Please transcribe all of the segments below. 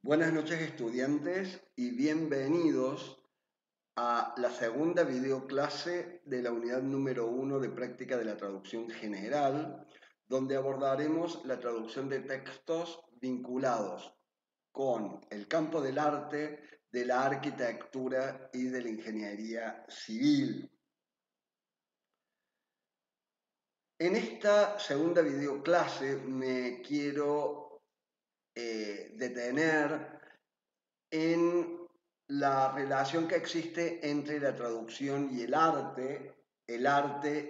Buenas noches estudiantes y bienvenidos a la segunda videoclase de la unidad número 1 de práctica de la traducción general, donde abordaremos la traducción de textos vinculados con el campo del arte, de la arquitectura y de la ingeniería civil. En esta segunda videoclase me quiero detener en la relación que existe entre la traducción y el arte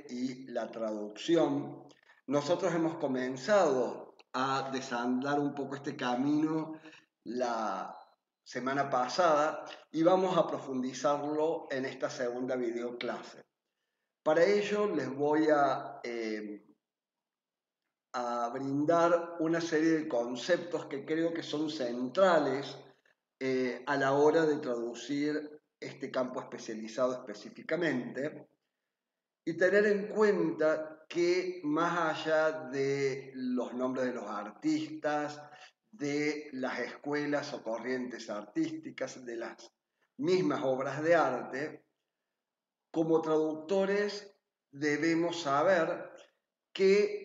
y la traducción. Nosotros hemos comenzado a desandar un poco este camino la semana pasada y vamos a profundizarlo en esta segunda videoclase. Para ello les voy a brindar una serie de conceptos que creo que son centrales a la hora de traducir este campo especializado específicamente y tener en cuenta que más allá de los nombres de los artistas, de las escuelas o corrientes artísticas, de las mismas obras de arte, como traductores debemos saber que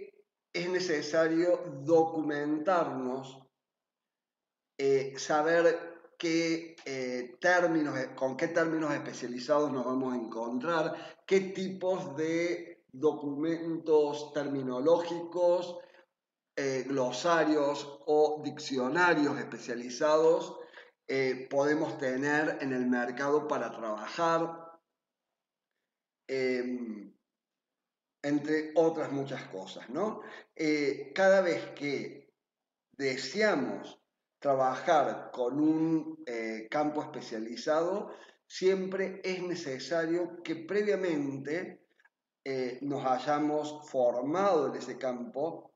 es necesario documentarnos, saber con qué términos especializados nos vamos a encontrar, qué tipos de documentos terminológicos, glosarios o diccionarios especializados podemos tener en el mercado para trabajar, entre otras muchas cosas, ¿no? Cada vez que deseamos trabajar con un campo especializado, siempre es necesario que previamente nos hayamos formado en ese campo,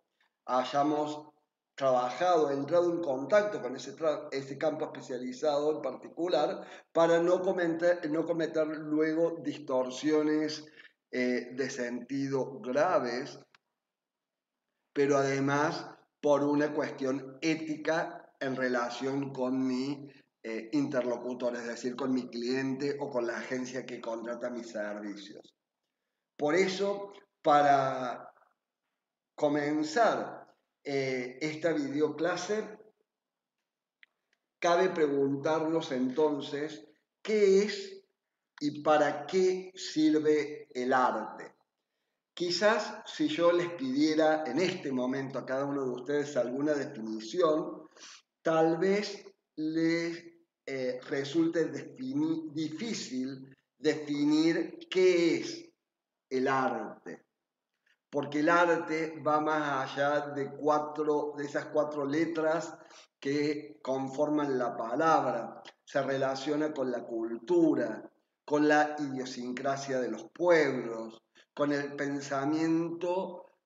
hayamos trabajado, entrado en contacto con ese campo especializado en particular, para no cometer luego distorsiones de sentido graves, pero además por una cuestión ética en relación con mi interlocutor, es decir, con mi cliente o con la agencia que contrata mis servicios. Por eso, para comenzar esta videoclase, cabe preguntarnos entonces qué es y para qué sirve el arte. Quizás si yo les pidiera en este momento a cada uno de ustedes alguna definición, tal vez les resulte difícil definir qué es el arte, porque el arte va más allá de esas cuatro letras que conforman la palabra, se relaciona con la cultura, con la idiosincrasia de los pueblos, con el pensamiento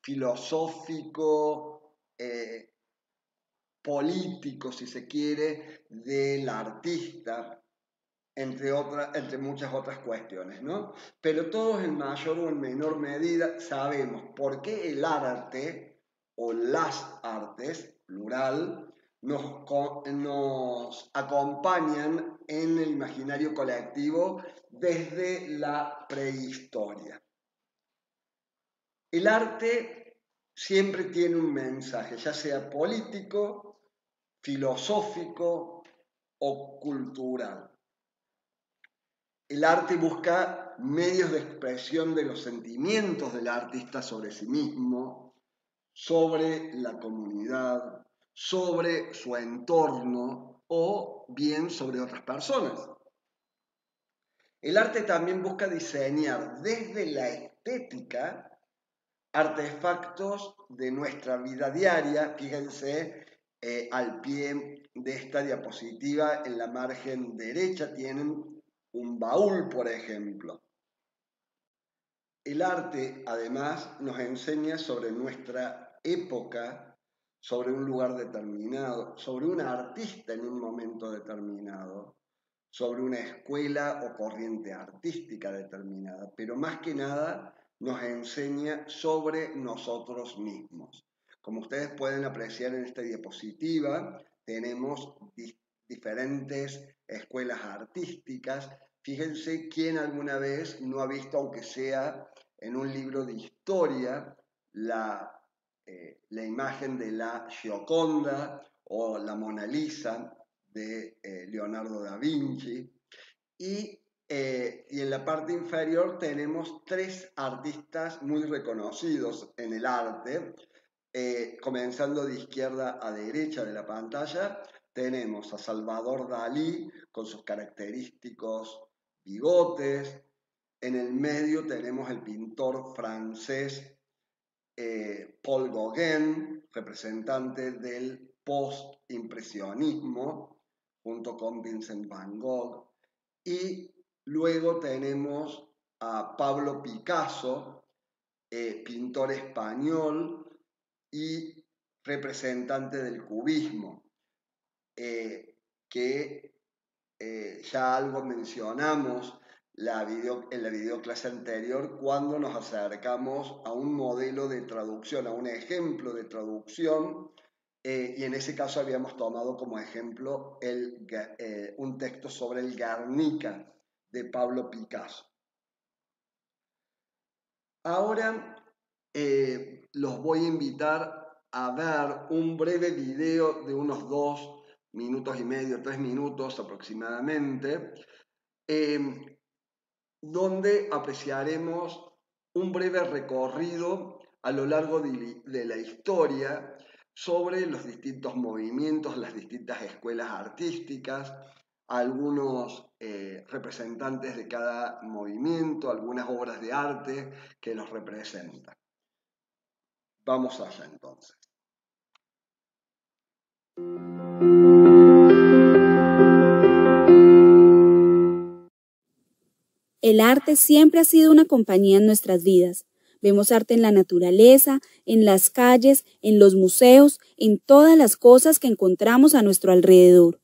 filosófico, político, si se quiere, del artista, entre muchas otras cuestiones, ¿no? Pero todos en mayor o en menor medida sabemos por qué el arte o las artes, plural, nos acompañan en el imaginario colectivo desde la prehistoria. El arte siempre tiene un mensaje, ya sea político, filosófico o cultural. El arte busca medios de expresión de los sentimientos del artista sobre sí mismo, sobre la comunidad, sobre su entorno o bien sobre otras personas. El arte también busca diseñar desde la estética artefactos de nuestra vida diaria. Fíjense, al pie de esta diapositiva, en la margen derecha, tienen un baúl, por ejemplo. El arte, además, nos enseña sobre nuestra época, sobre un lugar determinado, sobre un artista en un momento determinado, sobre una escuela o corriente artística determinada, pero más que nada nos enseña sobre nosotros mismos. Como ustedes pueden apreciar en esta diapositiva, tenemos diferentes escuelas artísticas. Fíjense quién alguna vez no ha visto, aunque sea en un libro de historia, la imagen de la Gioconda o la Mona Lisa de Leonardo da Vinci. Y en la parte inferior tenemos 3 artistas muy reconocidos en el arte. Comenzando de izquierda a derecha de la pantalla, tenemos a Salvador Dalí con sus característicos bigotes. En el medio tenemos el pintor francés Paul Gauguin, representante del post-impresionismo, junto con Vincent van Gogh. Y luego tenemos a Pablo Picasso, pintor español y representante del cubismo, que ya algo mencionamos en la videoclase anterior cuando nos acercamos a un modelo de traducción, a un ejemplo de traducción, y en ese caso habíamos tomado como ejemplo un texto sobre el Guernica de Pablo Picasso. Ahora los voy a invitar a ver un breve video de unos 2 minutos y medio, 3 minutos aproximadamente, donde apreciaremos un breve recorrido a lo largo de la historia sobre los distintos movimientos, las distintas escuelas artísticas, algunos representantes de cada movimiento, algunas obras de arte que los representan. Vamos allá entonces. El arte siempre ha sido una compañía en nuestras vidas. Vemos arte en la naturaleza, en las calles, en los museos, en todas las cosas que encontramos a nuestro alrededor.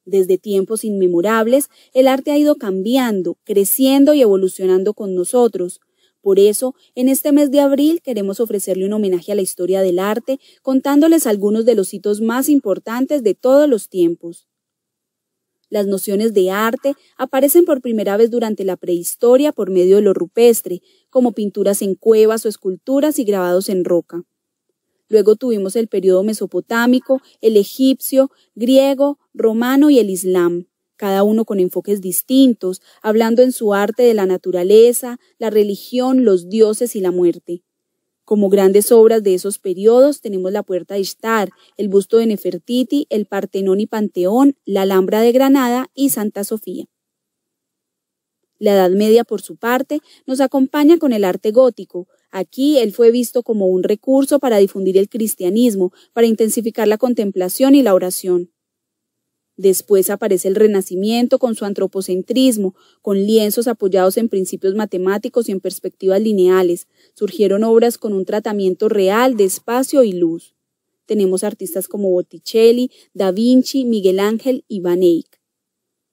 Desde tiempos inmemorables, el arte ha ido cambiando, creciendo y evolucionando con nosotros. Por eso, en este mes de abril queremos ofrecerle un homenaje a la historia del arte, contándoles algunos de los hitos más importantes de todos los tiempos. Las nociones de arte aparecen por primera vez durante la prehistoria por medio de lo rupestre, como pinturas en cuevas o esculturas y grabados en roca. Luego tuvimos el periodo mesopotámico, el egipcio, griego, romano y el islam, cada uno con enfoques distintos, hablando en su arte de la naturaleza, la religión, los dioses y la muerte. Como grandes obras de esos periodos tenemos la Puerta de Ishtar, el busto de Nefertiti, el Partenón y Panteón, la Alhambra de Granada y Santa Sofía. La Edad Media, por su parte, nos acompaña con el arte gótico. Aquí él fue visto como un recurso para difundir el cristianismo, para intensificar la contemplación y la oración. Después aparece el Renacimiento con su antropocentrismo, con lienzos apoyados en principios matemáticos y en perspectivas lineales. Surgieron obras con un tratamiento real de espacio y luz. Tenemos artistas como Botticelli, Da Vinci, Miguel Ángel y Van Eyck.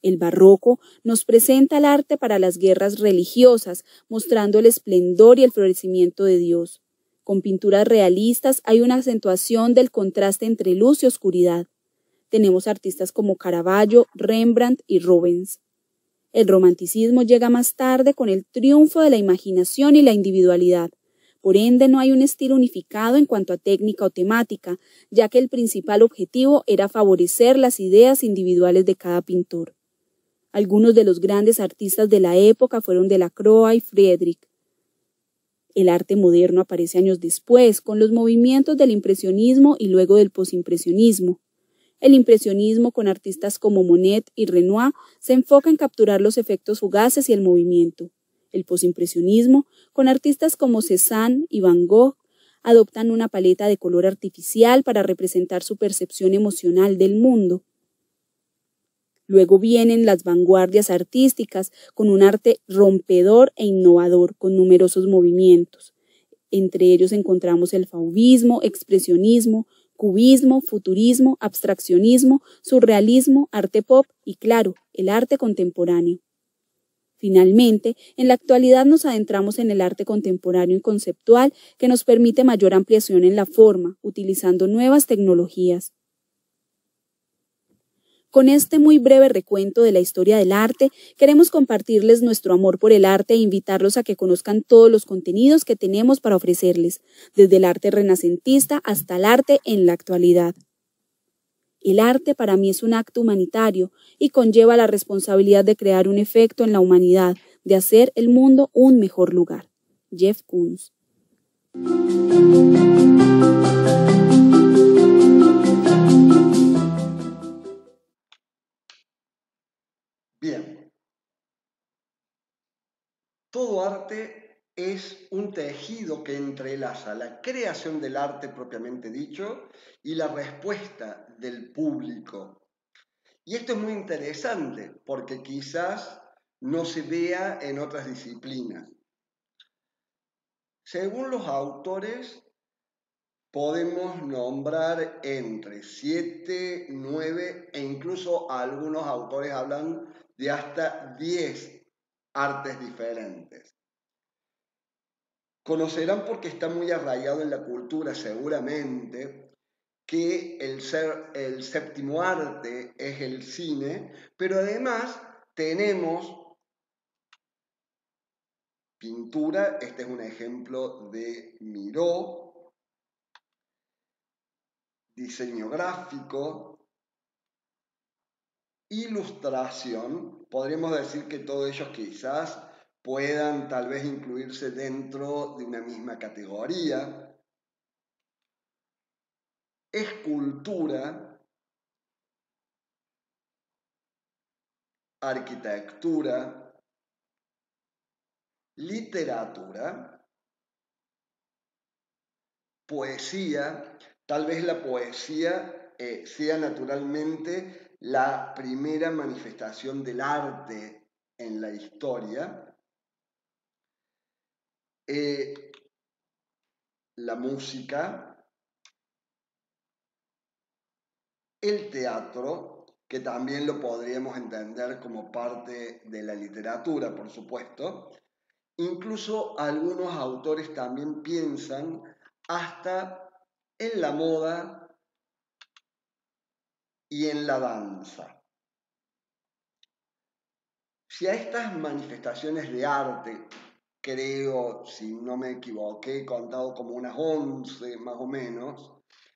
El barroco nos presenta el arte para las guerras religiosas, mostrando el esplendor y el florecimiento de Dios. Con pinturas realistas hay una acentuación del contraste entre luz y oscuridad. Tenemos artistas como Caravaggio, Rembrandt y Rubens. El romanticismo llega más tarde con el triunfo de la imaginación y la individualidad. Por ende, no hay un estilo unificado en cuanto a técnica o temática, ya que el principal objetivo era favorecer las ideas individuales de cada pintor. Algunos de los grandes artistas de la época fueron Delacroix y Friedrich. El arte moderno aparece años después, con los movimientos del impresionismo y luego del posimpresionismo. El impresionismo, con artistas como Monet y Renoir, se enfoca en capturar los efectos fugaces y el movimiento. El posimpresionismo, con artistas como Cézanne y Van Gogh, adoptan una paleta de color artificial para representar su percepción emocional del mundo. Luego vienen las vanguardias artísticas, con un arte rompedor e innovador, con numerosos movimientos. Entre ellos encontramos el fauvismo, expresionismo, cubismo, futurismo, abstraccionismo, surrealismo, arte pop y, claro, el arte contemporáneo. Finalmente, en la actualidad nos adentramos en el arte contemporáneo y conceptual que nos permite mayor ampliación en la forma, utilizando nuevas tecnologías. Con este muy breve recuento de la historia del arte, queremos compartirles nuestro amor por el arte e invitarlos a que conozcan todos los contenidos que tenemos para ofrecerles, desde el arte renacentista hasta el arte en la actualidad. El arte para mí es un acto humanitario y conlleva la responsabilidad de crear un efecto en la humanidad, de hacer el mundo un mejor lugar. Jeff Koons. Bien, todo arte es un tejido que entrelaza la creación del arte propiamente dicho y la respuesta del público. Y esto es muy interesante porque quizás no se vea en otras disciplinas. Según los autores, podemos nombrar entre 7, 9 e incluso algunos autores hablan de hasta 10 artes diferentes. Conocerán porque está muy arraigado en la cultura seguramente que el séptimo arte es el cine, pero además tenemos pintura, este es un ejemplo de Miró, diseño gráfico, ilustración, podríamos decir que todos ellos quizás puedan tal vez incluirse dentro de una misma categoría, escultura, arquitectura, literatura, poesía, tal vez la poesía sea naturalmente la primera manifestación del arte en la historia, la música, el teatro, que también lo podríamos entender como parte de la literatura, por supuesto. Incluso algunos autores también piensan hasta en la moda y en la danza. Si a estas manifestaciones de arte, creo, si no me equivoqué, contado como unas 11 más o menos,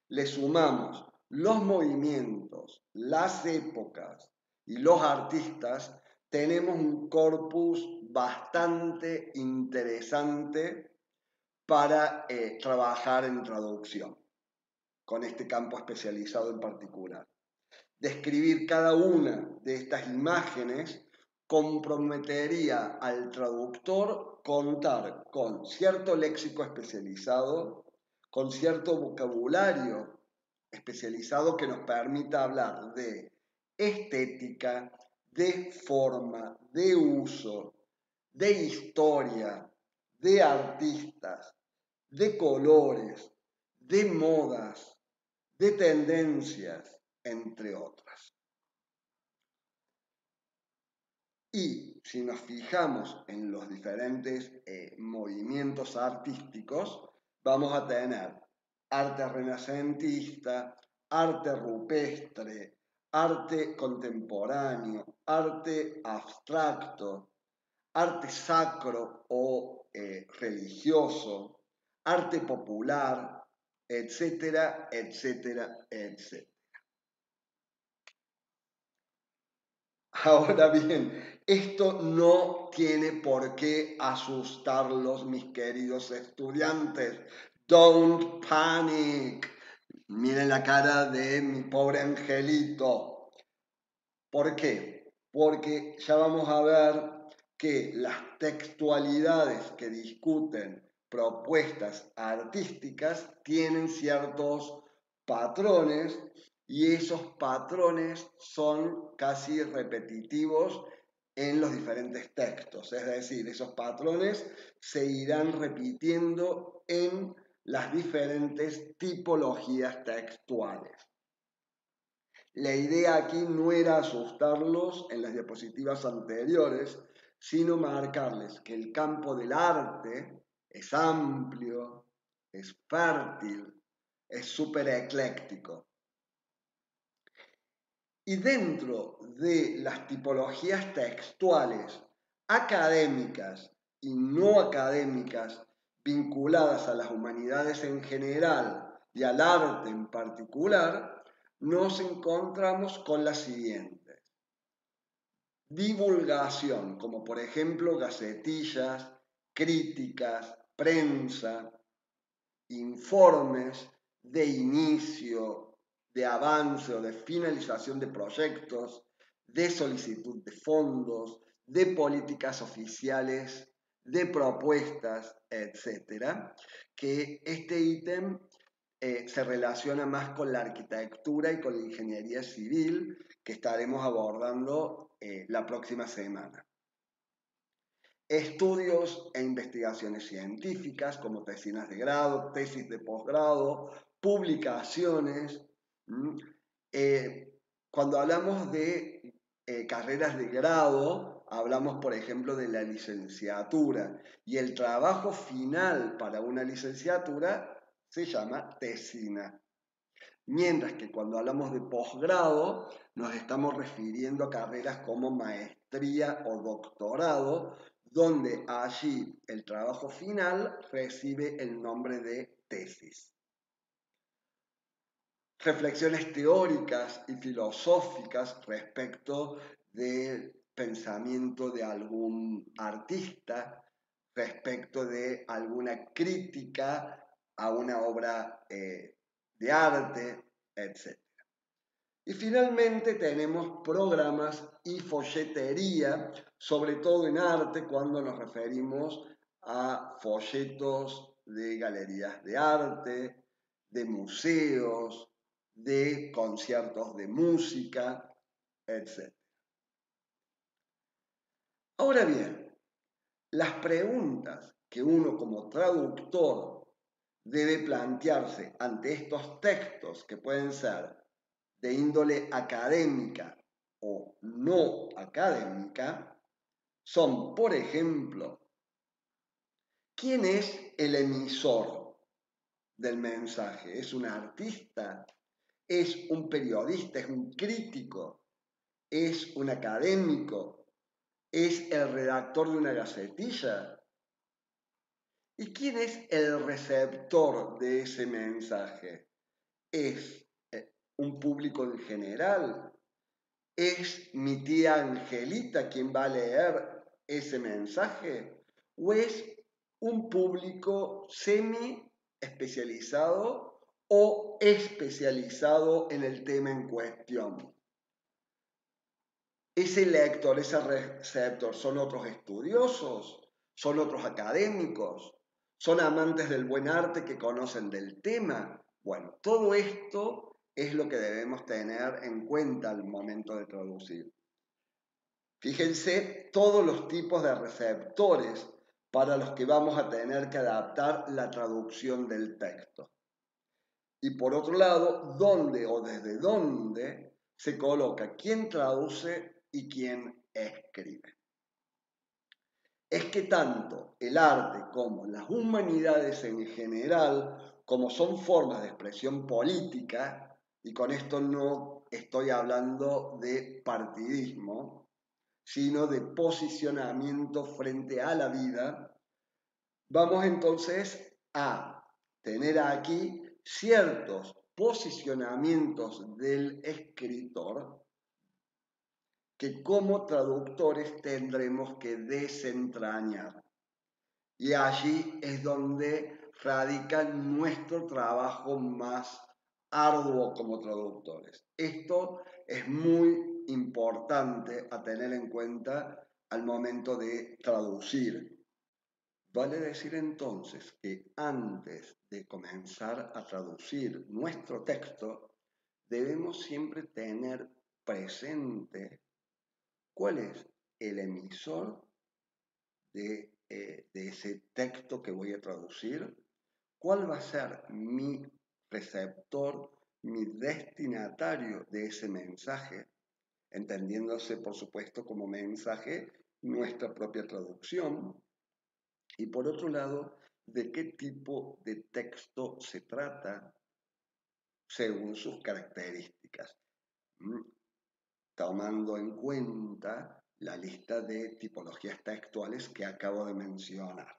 le sumamos los movimientos, las épocas y los artistas, tenemos un corpus bastante interesante para trabajar en traducción, con este campo especializado en particular. Describir cada una de estas imágenes comprometería al traductor contar con cierto léxico especializado, con cierto vocabulario especializado que nos permita hablar de estética, de forma, de uso, de historia, de artistas, de colores, de modas, de tendencias, entre otras. Y si nos fijamos en los diferentes movimientos artísticos, vamos a tener arte renacentista, arte rupestre, arte contemporáneo, arte abstracto, arte sacro o religioso, arte popular, etcétera, etcétera, etcétera. Ahora bien, esto no tiene por qué asustarlos, mis queridos estudiantes. Don't panic. Miren la cara de mi pobre angelito. ¿Por qué? Porque ya vamos a ver que las textualidades que discuten propuestas artísticas tienen ciertos patrones y esos patrones son casi repetitivos en los diferentes textos. Es decir, esos patrones se irán repitiendo en las diferentes tipologías textuales. La idea aquí no era asustarlos en las diapositivas anteriores, sino marcarles que el campo del arte es amplio, es fértil, es súper ecléctico. Y dentro de las tipologías textuales académicas y no académicas vinculadas a las humanidades en general y al arte en particular, nos encontramos con las siguientes. Divulgación, como por ejemplo gacetillas, críticas, prensa, informes de inicio, de avance o de finalización de proyectos, de solicitud de fondos, de políticas oficiales, de propuestas, etc. Que este ítem se relaciona más con la arquitectura y con la ingeniería civil que estaremos abordando la próxima semana. Estudios e investigaciones científicas como tesinas de grado, tesis de posgrado, publicaciones. Cuando hablamos de carreras de grado, hablamos por ejemplo de la licenciatura y el trabajo final para una licenciatura se llama tesina. Mientras que cuando hablamos de posgrado nos estamos refiriendo a carreras como maestría o doctorado, donde allí el trabajo final recibe el nombre de tesis. Reflexiones teóricas y filosóficas respecto del pensamiento de algún artista, respecto de alguna crítica a una obra de arte, etc. Y finalmente tenemos programas y folletería, sobre todo en arte, cuando nos referimos a folletos de galerías de arte, de museos, de conciertos de música, etc. Ahora bien, las preguntas que uno como traductor debe plantearse ante estos textos que pueden ser de índole académica o no académica son, por ejemplo, ¿quién es el emisor del mensaje? ¿Es un artista? ¿Es un periodista? ¿Es un crítico? ¿Es un académico? ¿Es el redactor de una gacetilla? ¿Y quién es el receptor de ese mensaje? ¿Es un público en general? ¿Es mi tía Angelita quien va a leer ese mensaje? ¿O es un público semi especializado o especializado en el tema en cuestión? ¿Ese lector, ese receptor, son otros estudiosos? ¿Son otros académicos? ¿Son amantes del buen arte que conocen del tema? Bueno, todo esto es lo que debemos tener en cuenta al momento de traducir. Fíjense todos los tipos de receptores para los que vamos a tener que adaptar la traducción del texto. Y por otro lado, dónde o desde dónde se coloca quién traduce y quién escribe. Es que tanto el arte como las humanidades en general, como son formas de expresión política, y con esto no estoy hablando de partidismo, sino de posicionamiento frente a la vida, vamos entonces a tener aquí ciertos posicionamientos del escritor que como traductores tendremos que desentrañar. Y allí es donde radica nuestro trabajo más arduo como traductores. Esto es muy importante a tener en cuenta al momento de traducir. Vale decir entonces que antes de comenzar a traducir nuestro texto, debemos siempre tener presente cuál es el emisor de ese texto que voy a traducir, cuál va a ser mi receptor, mi destinatario de ese mensaje, entendiéndose por supuesto como mensaje nuestra propia traducción, y por otro lado, de qué tipo de texto se trata según sus características. tomando en cuenta la lista de tipologías textuales que acabo de mencionar.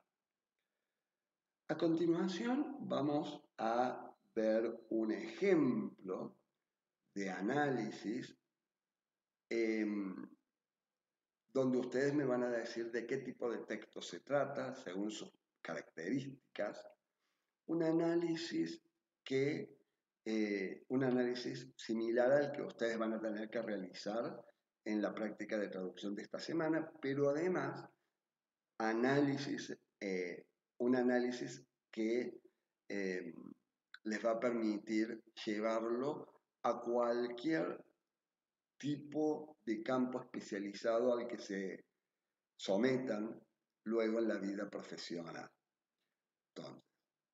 A continuación vamos a ver un ejemplo de análisis donde ustedes me van a decir de qué tipo de texto se trata según sus características. Un análisis similar al que ustedes van a tener que realizar en la práctica de traducción de esta semana, pero además un análisis que les va a permitir llevarlo a cualquier tipo de campo especializado al que se sometan luego en la vida profesional. Entonces,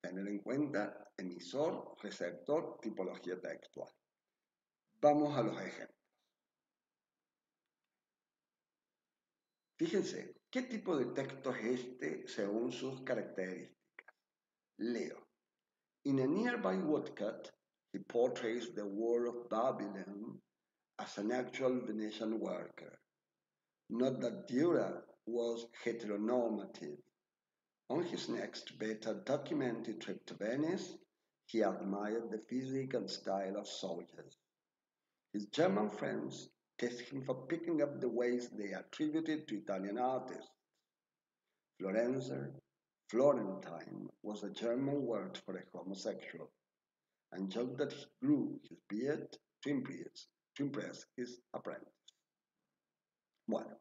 tener en cuenta emisor, receptor, tipología textual. Vamos a los ejemplos. Fíjense, ¿qué tipo de texto es este según sus características? Leo. In a nearby woodcut, he portrays the wall of Babylon as an actual Venetian worker. Not that Dürer was heteronormative. On his next better documented trip to Venice, he admired the physique and style of soldiers. His German friends test him for picking up the ways they attributed to Italian artists. Florentine was a German word for a homosexual, and joked that he grew his beard to impress his apprentice. Bueno,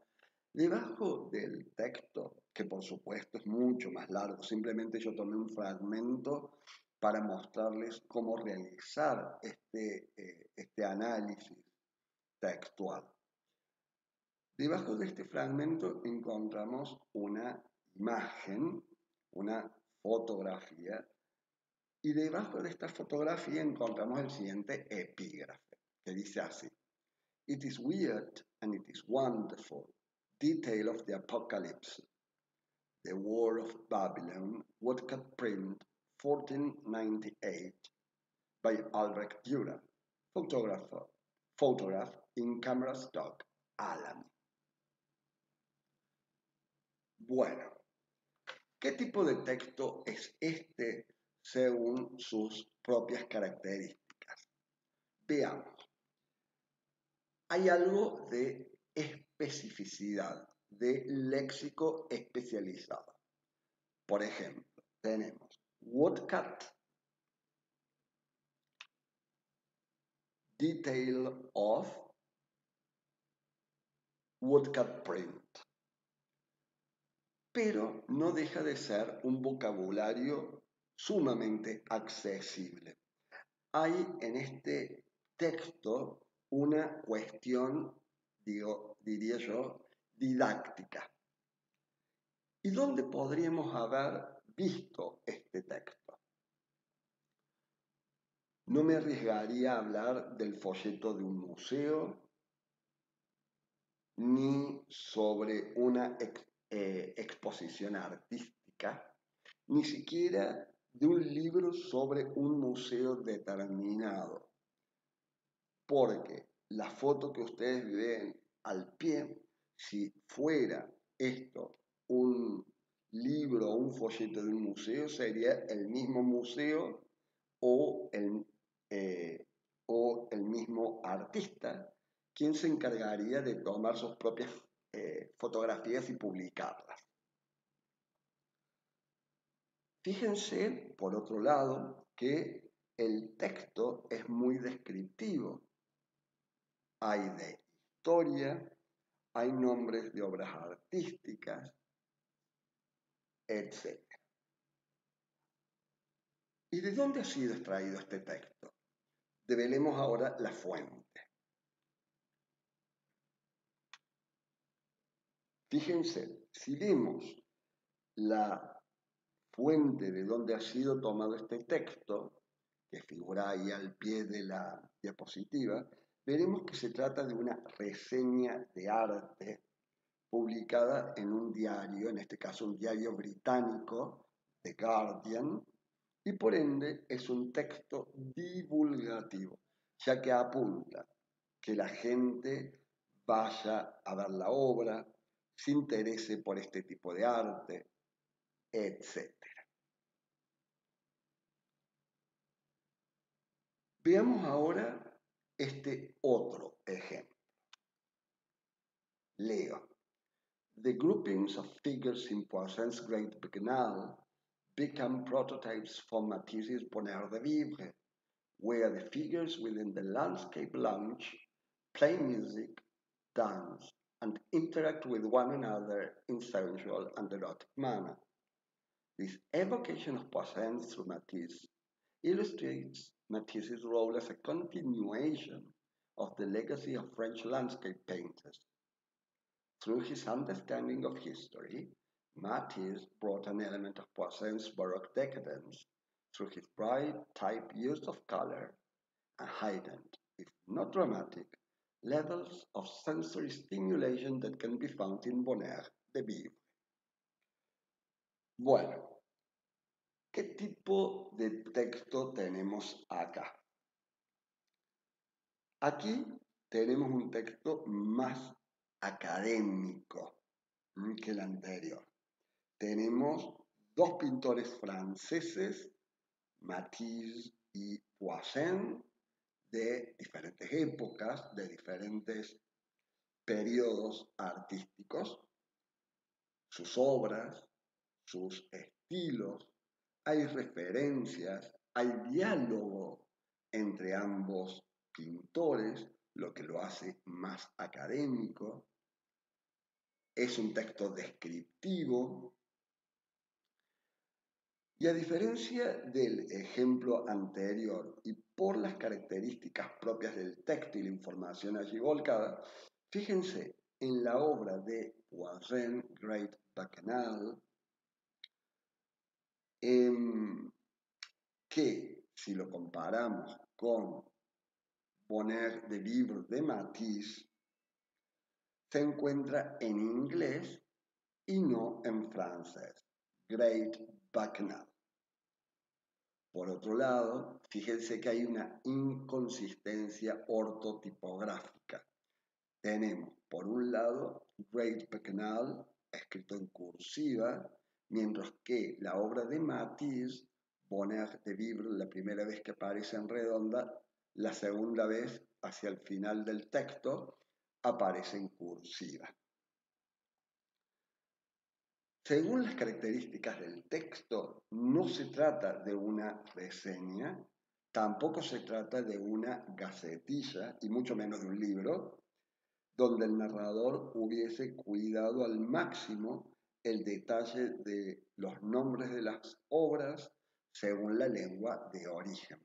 debajo del texto, que por supuesto es mucho más largo, simplemente yo tomé un fragmento para mostrarles cómo realizar este análisis textual. Debajo de este fragmento encontramos una imagen, una fotografía, y debajo de esta fotografía encontramos el siguiente epígrafe, que dice así: It is weird and it is wonderful, detail of the apocalypse, the war of Babylon, woodcut print, 1498, by Albrecht Dürer, photograph in camera stock, Allen. Bueno, ¿qué tipo de texto es este según sus propias características? Veamos. Hay algo de especificidad, de léxico especializado. Por ejemplo, tenemos woodcut, detail of, woodcut print. Pero no deja de ser un vocabulario sumamente accesible. Hay en este texto una cuestión, diría yo, didáctica. ¿Y dónde podríamos haber visto este texto? No me arriesgaría a hablar del folleto de un museo, ni sobre una exposición artística, ni siquiera de un libro sobre un museo determinado, porque la foto que ustedes ven al pie, si fuera esto un libro o un folleto de un museo, sería el mismo museo o el mismo artista quien se encargaría de tomar sus propias fotografías y publicarlas. Fíjense, por otro lado, que el texto es muy descriptivo. Hay de historia, hay nombres de obras artísticas, etc. ¿Y de dónde ha sido extraído este texto? Develemos ahora la fuente. Fíjense, si vemos la fuente de donde ha sido tomado este texto, que figura ahí al pie de la diapositiva, veremos que se trata de una reseña de arte publicada en un diario, en este caso un diario británico, The Guardian, y por ende es un texto divulgativo, ya que apunta que la gente vaya a ver la obra, se interese por este tipo de arte, etc. Veamos ahora este otro ejemplo. Leo. The groupings of figures in Poussin's Great Bacchanal become prototypes for Matisse's Bonheur de Vivre, where the figures within the landscape lounge play music, dance, and interact with one another in sensual and erotic manner. This evocation of Poussin through Matisse illustrates Matisse's role as a continuation of the legacy of French landscape painters. Through his understanding of history, Matisse brought an element of Poussin's Baroque decadence through his bright type use of color and heightened, if not dramatic, levels of sensory stimulation that can be found in Bonheur de Vivre. Bueno, ¿qué tipo de texto tenemos acá? Aquí tenemos un texto más académico que el anterior. Tenemos dos pintores franceses, Matisse y Poussin, de diferentes épocas, de diferentes periodos artísticos, sus obras, sus estilos, hay referencias, hay diálogo entre ambos pintores, lo que lo hace más académico. Es un texto descriptivo. Y a diferencia del ejemplo anterior y por las características propias del texto y la información allí volcada, fíjense en la obra de Poussin, Great Bacchanal, que si lo comparamos con Bonheur de Vivre de Matisse, se encuentra en inglés y no en francés. Great Bacchanal. Por otro lado, fíjense que hay una inconsistencia ortotipográfica. Tenemos, por un lado, Great Bacchanal, escrito en cursiva, mientras que la obra de Matisse, Bonheur de Vivre, la primera vez que aparece en redonda, la segunda vez, hacia el final del texto, aparece en cursiva. Según las características del texto, no se trata de una reseña, tampoco se trata de una gacetilla, y mucho menos de un libro, donde el narrador hubiese cuidado al máximo el detalle de los nombres de las obras según la lengua de origen.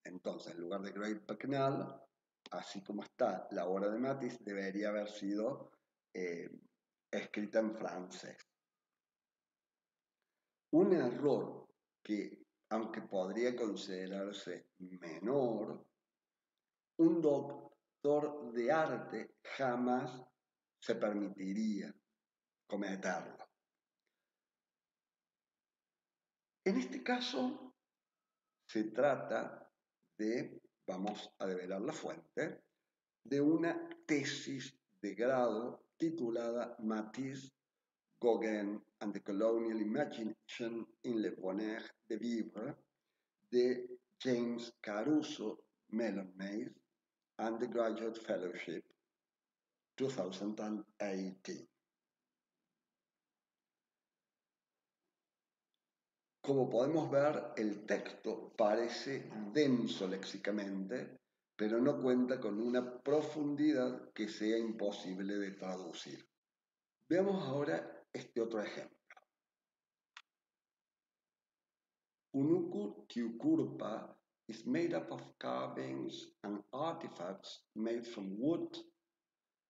Entonces, en lugar de Great Bacchanal, así como está la obra de Matisse, debería haber sido escrita en francés. Un error que, aunque podría considerarse menor, un doctor de arte jamás se permitiría cometerlo. En este caso, se trata de, vamos a develar la fuente, de una tesis de grado titulada Matisse, Gauguin and the Colonial Imagination in Le Bonheur de Vivre, de James Caruso Mellon Mays, Undergraduate Fellowship, 2018. Como podemos ver, el texto parece denso léxicamente, pero no cuenta con una profundidad que sea imposible de traducir. Veamos ahora este otro ejemplo. Punuku Tiukurpa is made up of carvings and artifacts made from wood,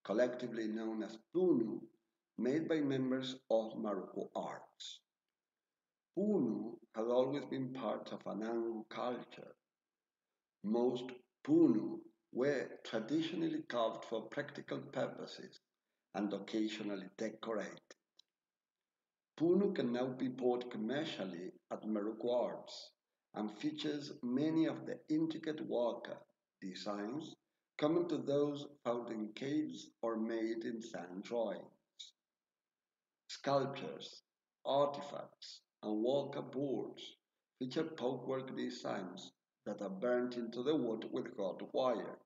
collectively known as Punu, made by members of Maruku Arts. Punu has always been part of Anangu culture. Most Punu were traditionally carved for practical purposes and occasionally decorated. Punu can now be bought commercially at Maruku Arts and features many of the intricate waka designs common to those found in caves or made in sand drawings. Sculptures, artifacts, and Walker boards feature pokework designs that are burnt into the wood with hot wire.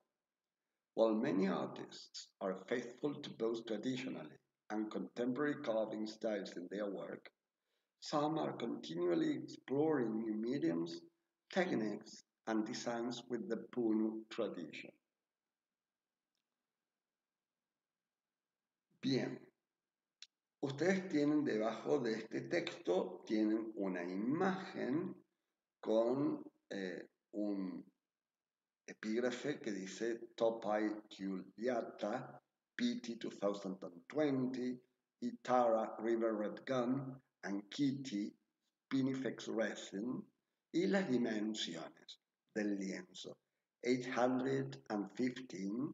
While many artists are faithful to both traditional and contemporary carving styles in their work, some are continually exploring new mediums, techniques, and designs with the Punu tradition. Bien, ustedes tienen debajo de este texto, tienen una imagen con un epígrafe que dice Topai Kyulyata, PT 2020, Itara River Red Gun, and Kitty Spinifex Resin, y las dimensiones del lienzo, 815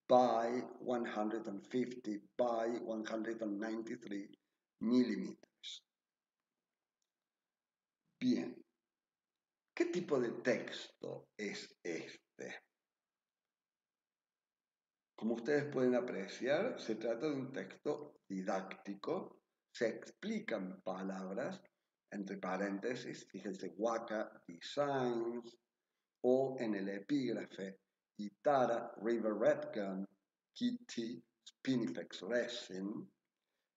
by 150 by 193 milímetros. Bien, ¿qué tipo de texto es este? Como ustedes pueden apreciar, se trata de un texto didáctico, se explican palabras, entre paréntesis, fíjense, Waka Designs, o en el epígrafe, Itara River Red Gun, Kitty Spinifex Resin,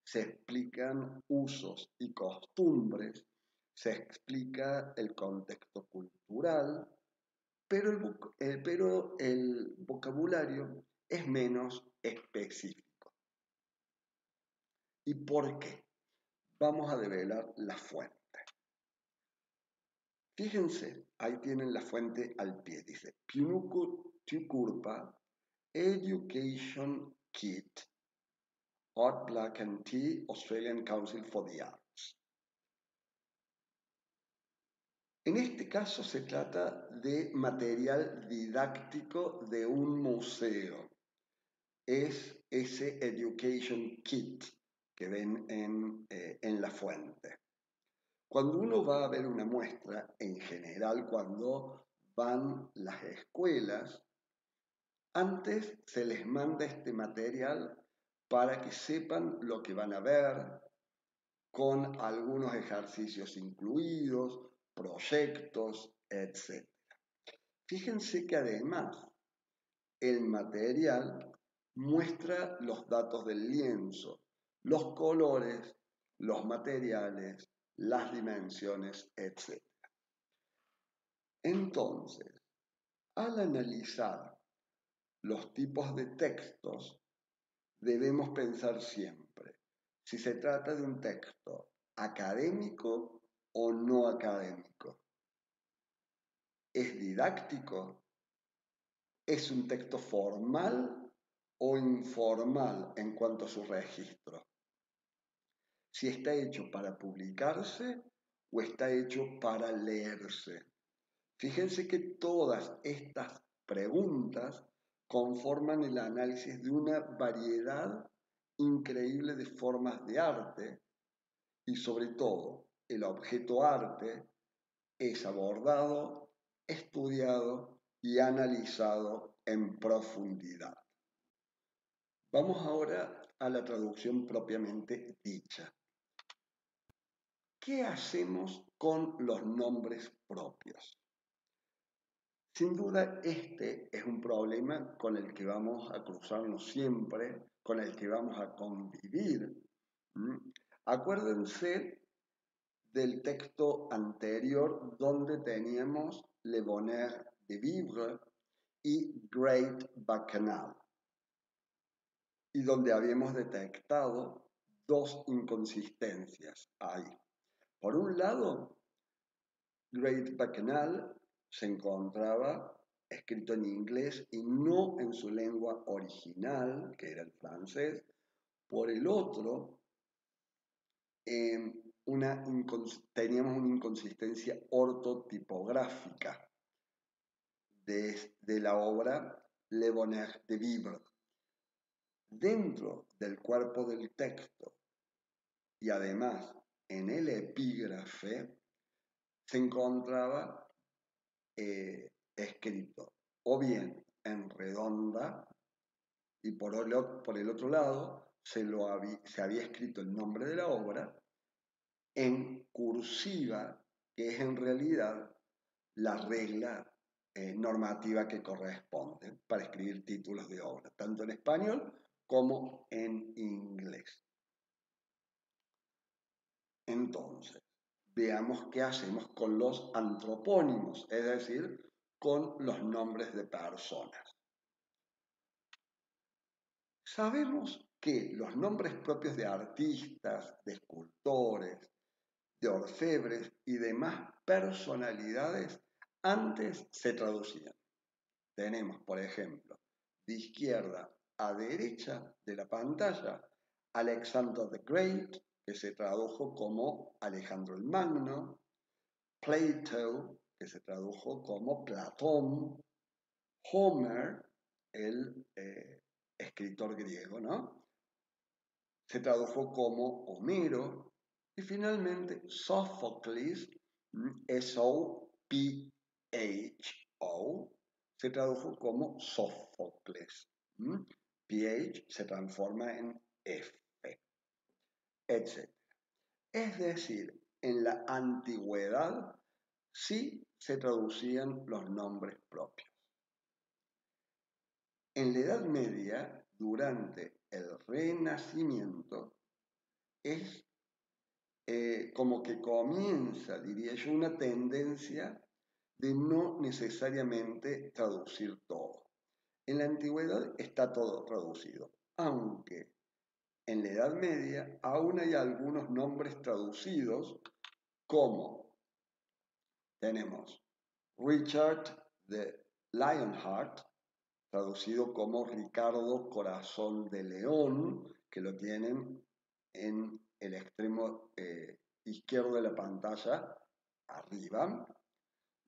se explican usos y costumbres, se explica el contexto cultural, pero el vocabulario es menos específico. ¿Y por qué? Vamos a develar la fuente. Fíjense, ahí tienen la fuente al pie, dice Pinuku Tukurpa Education Kit, Art Black and Tea, Australian Council for the Arts. En este caso se trata de material didáctico de un museo. Es ese Education Kit que ven en la fuente. Cuando uno va a ver una muestra, en general cuando van las escuelas, antes se les manda este material para que sepan lo que van a ver, con algunos ejercicios incluidos, proyectos, etc. Fíjense que además el material muestra los datos del lienzo, los colores, los materiales, las dimensiones, etc. Entonces, al analizar los tipos de textos, debemos pensar siempre si se trata de un texto académico o no académico. ¿Es didáctico? ¿Es un texto formal o informal en cuanto a su registro? Si está hecho para publicarse o está hecho para leerse. Fíjense que todas estas preguntas conforman el análisis de una variedad increíble de formas de arte y sobre todo el objeto arte es abordado, estudiado y analizado en profundidad. Vamos ahora a la traducción propiamente dicha. ¿Qué hacemos con los nombres propios? Sin duda, este es un problema con el que vamos a cruzarnos siempre, con el que vamos a convivir. Acuérdense del texto anterior donde teníamos Le Bonheur de Vivre y Great Bacchanal, y donde habíamos detectado dos inconsistencias ahí. Por un lado, Great Bacchanal se encontraba escrito en inglés y no en su lengua original, que era el francés. Por el otro, teníamos una inconsistencia ortotipográfica de la obra Le Bonheur de Vivre. Dentro del cuerpo del texto y además en el epígrafe se encontraba escrito o bien en redonda y por el otro lado se había escrito el nombre de la obra en cursiva, que es en realidad la regla normativa que corresponde para escribir títulos de obra, tanto en español como en inglés. Entonces, veamos qué hacemos con los antropónimos, es decir, con los nombres de personas. Sabemos que los nombres propios de artistas, de escultores, de orfebres y demás personalidades antes se traducían. Tenemos, por ejemplo, de izquierda a derecha de la pantalla, Alexander the Great, que se tradujo como Alejandro el Magno, Plato, que se tradujo como Platón, Homer, el escritor griego, ¿no? Se tradujo como Homero, y finalmente Sófocles, S-O-P-H-O, se tradujo como Sófocles. PH se transforma en F, etc. Es decir, en la antigüedad sí se traducían los nombres propios. En la Edad Media, durante el Renacimiento, es como que comienza, diría yo, una tendencia de no necesariamente traducir todo. En la antigüedad está todo traducido, aunque en la Edad Media aún hay algunos nombres traducidos, como tenemos Richard de Lionheart, traducido como Ricardo Corazón de León, que lo tienen en el extremo izquierdo de la pantalla, arriba.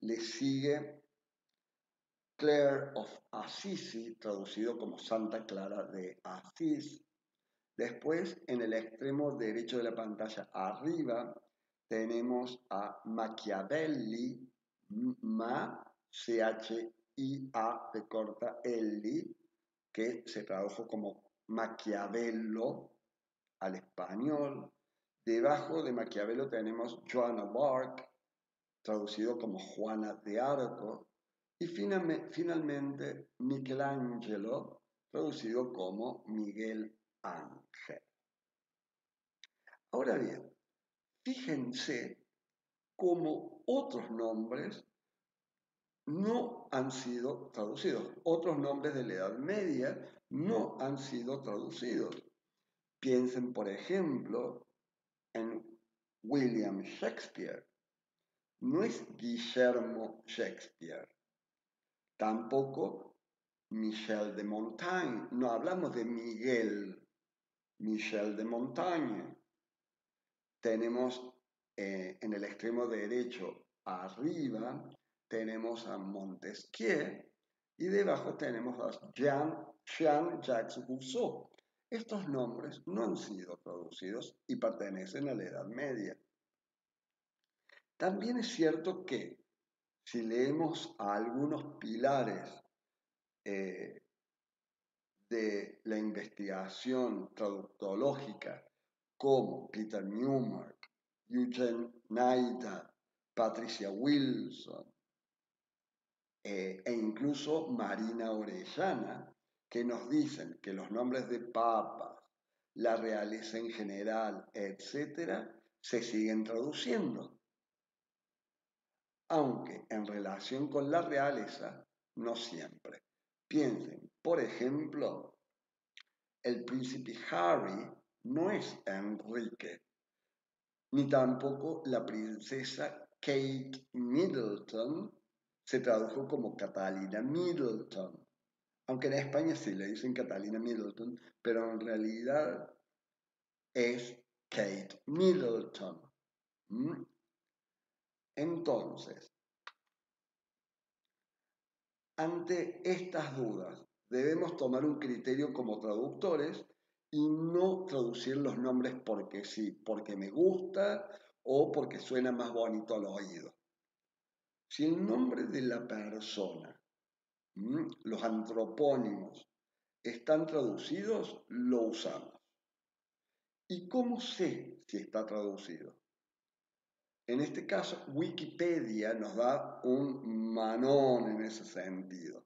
Le sigue Clare of Assisi, traducido como Santa Clara de Asís. Después, en el extremo derecho de la pantalla, arriba, tenemos a Machiavelli, C-H-I-A de corta Elli, que se tradujo como Maquiavelo al español. Debajo de Maquiavelo tenemos Joan of Arc, traducido como Juana de Arco. Y finalmente Michelangelo, traducido como Miguel Ángel. Ahora bien, fíjense cómo otros nombres no han sido traducidos. Otros nombres de la Edad Media no han sido traducidos. Piensen, por ejemplo, en William Shakespeare. No es Guillermo Shakespeare. Tampoco Michel de Montaigne. No hablamos de Miguel. Michel de Montaigne. Tenemos en el extremo derecho arriba, tenemos a Montesquieu y debajo tenemos a Jean-Jacques Rousseau. Estos nombres no han sido traducidos y pertenecen a la Edad Media. También es cierto que si leemos a algunos pilares de la investigación traductológica como Peter Newmark, Eugene Naida, Patricia Wilson e incluso Marina Orellana, que nos dicen que los nombres de papas, la realeza en general, etc., se siguen traduciendo. Aunque en relación con la realeza, no siempre. Piensen, por ejemplo, el príncipe Harry no es Enrique, ni tampoco la princesa Kate Middleton se tradujo como Catalina Middleton. Aunque en España sí le dicen Catalina Middleton, pero en realidad es Kate Middleton. Entonces, ante estas dudas, debemos tomar un criterio como traductores y no traducir los nombres porque sí, porque me gusta o porque suena más bonito al oído. Si el nombre de la persona Los antropónimos están traducidos, lo usamos. ¿Y cómo sé si está traducido? En este caso, Wikipedia nos da un manón en ese sentido.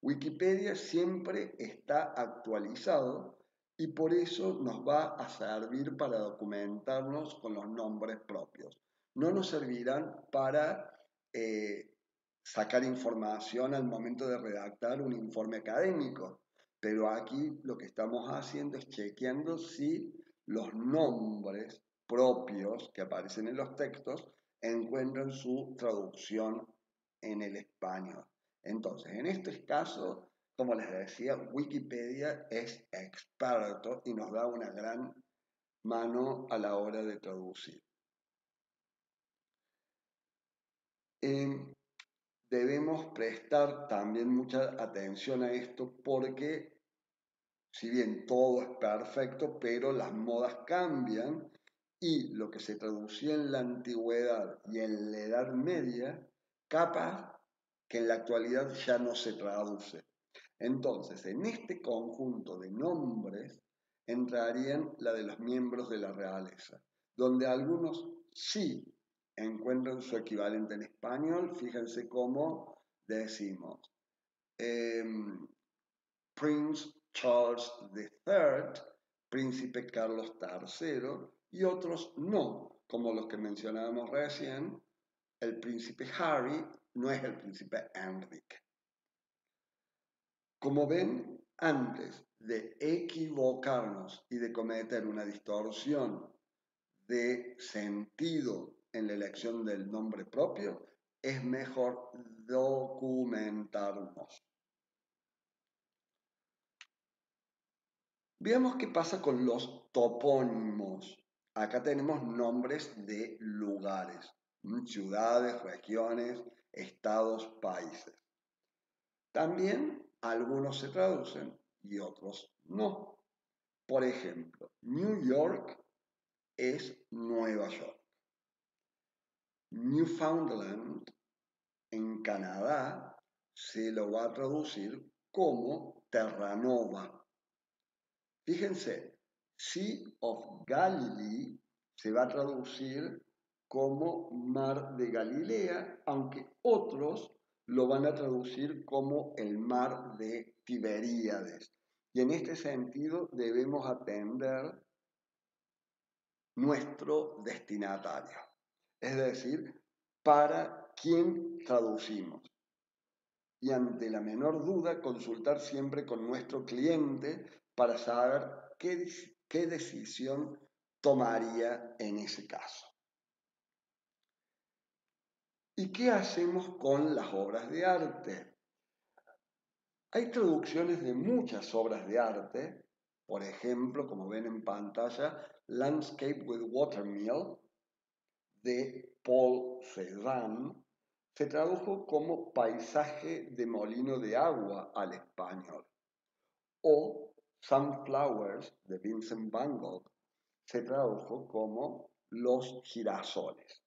Wikipedia siempre está actualizado y por eso nos va a servir para documentarnos con los nombres propios. No nos servirán para sacar información al momento de redactar un informe académico, pero aquí lo que estamos haciendo es chequeando si los nombres propios que aparecen en los textos encuentran su traducción en el español. Entonces, en este caso, como les decía, Wikipedia es experto y nos da una gran mano a la hora de traducir. Debemos prestar también mucha atención a esto porque si bien todo es perfecto, pero las modas cambian y lo que se traducía en la antigüedad y en la Edad Media, capaz que en la actualidad ya no se traduce. Entonces, en este conjunto de nombres entrarían la de los miembros de la realeza, donde algunos sí encuentran su equivalente en español. Fíjense cómo decimos Prince Charles III, Príncipe Carlos III, y otros no, como los que mencionábamos recién, el Príncipe Harry no es el Príncipe Enrique. Como ven, antes de equivocarnos y de cometer una distorsión de sentido en la elección del nombre propio, es mejor documentarnos. Veamos qué pasa con los topónimos. Acá tenemos nombres de lugares, ciudades, regiones, estados, países. También algunos se traducen y otros no. Por ejemplo, New York es Nueva York. Newfoundland en Canadá se lo va a traducir como Terranova. Fíjense, Sea of Galilee se va a traducir como Mar de Galilea, aunque otros lo van a traducir como el Mar de Tiberíades. Y en este sentido debemos atender nuestro destinatario, es decir, para quién traducimos. Y ante la menor duda, consultar siempre con nuestro cliente para saber qué decisión tomaría en ese caso. ¿Y qué hacemos con las obras de arte? Hay traducciones de muchas obras de arte, por ejemplo, como ven en pantalla, Landscape with Watermill de Paul Cézanne, se tradujo como Paisaje de molino de agua al español. O Sunflowers de Vincent van Gogh se tradujo como Los girasoles.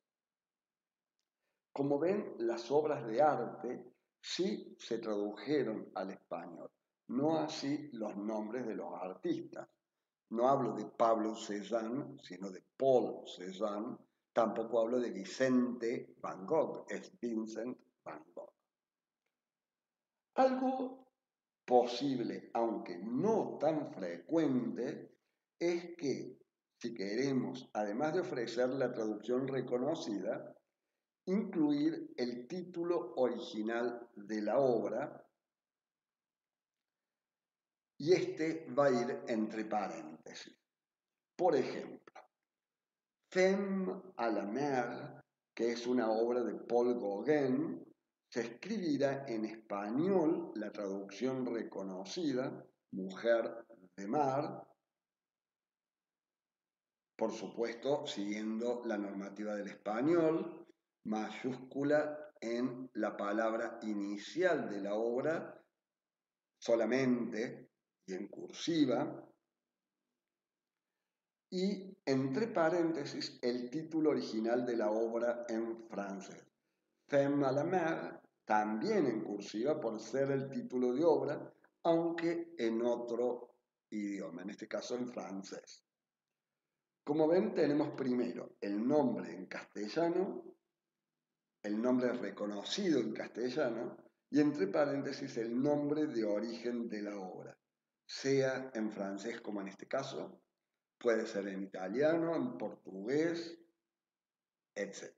Como ven, las obras de arte sí se tradujeron al español, no así los nombres de los artistas. No hablo de Pablo Cézanne, sino de Paul Cézanne. Tampoco hablo de Vicente van Gogh, es Vincent van Gogh. Algo posible, aunque no tan frecuente, es que si queremos, además de ofrecer la traducción reconocida, incluir el título original de la obra y este va a ir entre paréntesis. Por ejemplo, Femme à la mer, que es una obra de Paul Gauguin, se escribirá en español la traducción reconocida, Mujer de mar, por supuesto siguiendo la normativa del español, mayúscula en la palabra inicial de la obra solamente y en cursiva, y entre paréntesis el título original de la obra en francés, Femme à la mer, también en cursiva por ser el título de obra, aunque en otro idioma, en este caso en francés. Como ven, tenemos primero el nombre en castellano, el nombre reconocido en castellano y entre paréntesis el nombre de origen de la obra, sea en francés como en este caso, puede ser en italiano, en portugués, etc.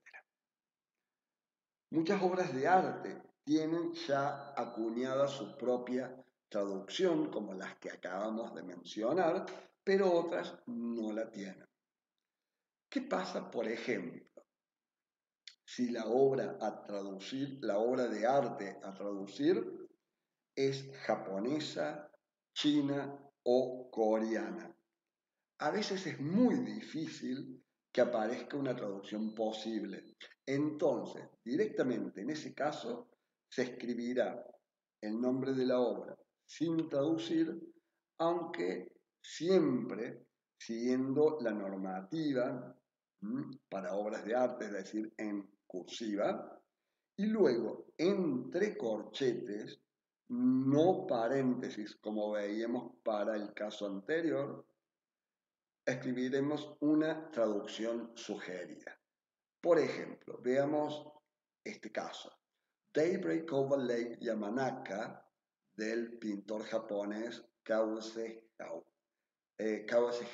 Muchas obras de arte tienen ya acuñada su propia traducción, como las que acabamos de mencionar, pero otras no la tienen. ¿Qué pasa, por ejemplo, si la obra de arte a traducir es japonesa, china o coreana? A veces es muy difícil que aparezca una traducción posible. Entonces, directamente en ese caso, se escribirá el nombre de la obra sin traducir, aunque siempre siguiendo la normativa para obras de arte, es decir, en cursiva, y luego entre corchetes, no paréntesis como veíamos para el caso anterior, escribiremos una traducción sugerida. Por ejemplo, veamos este caso. Daybreak over Lake Yamanaka del pintor japonés Kawase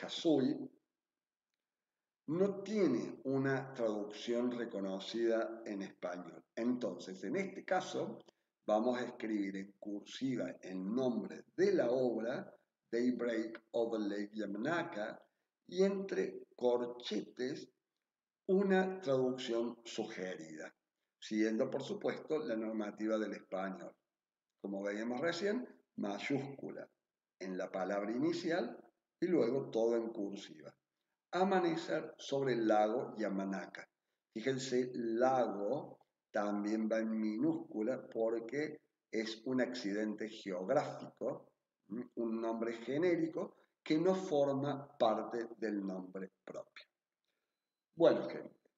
Hasui no tiene una traducción reconocida en español. Entonces, en este caso, vamos a escribir en cursiva el nombre de la obra, Daybreak over Lake Yamanaka, y entre corchetes una traducción sugerida, siguiendo por supuesto la normativa del español. Como veíamos recién, mayúscula en la palabra inicial y luego todo en cursiva. Amanecer sobre el lago Yamanaka. Fíjense, lago también va en minúscula porque es un accidente geográfico, un nombre genérico que no forma parte del nombre propio. Bueno, gente,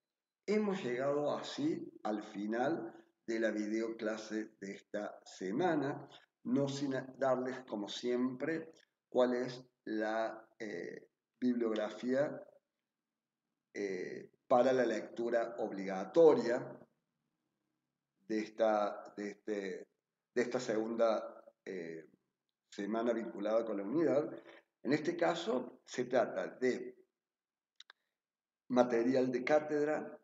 hemos llegado así al final de la videoclase de esta semana, no sin darles como siempre cuál es la bibliografía para la lectura obligatoria de esta segunda semana vinculada con la unidad. En este caso se trata de material de cátedra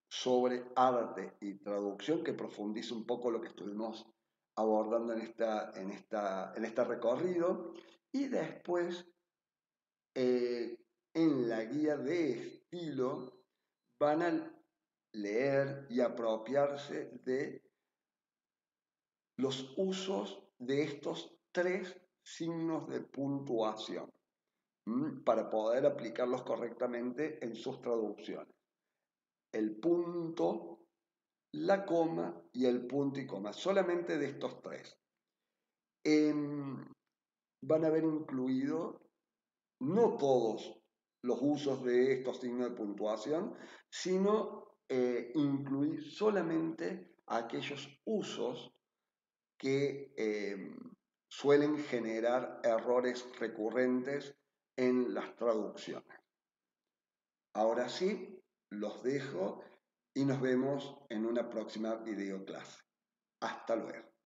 sobre arte y traducción que profundiza un poco lo que estuvimos abordando en este recorrido, y después en la guía de estilo van a leer y apropiarse de los usos de estos 3 signos de puntuación para poder aplicarlos correctamente en sus traducciones. El punto, la coma y el punto y coma, solamente de estos 3. Van a haber incluido no todos los usos de estos signos de puntuación, sino incluir solamente aquellos usos que suelen generar errores recurrentes en las traducciones. Ahora sí, los dejo y nos vemos en una próxima videoclase. Hasta luego.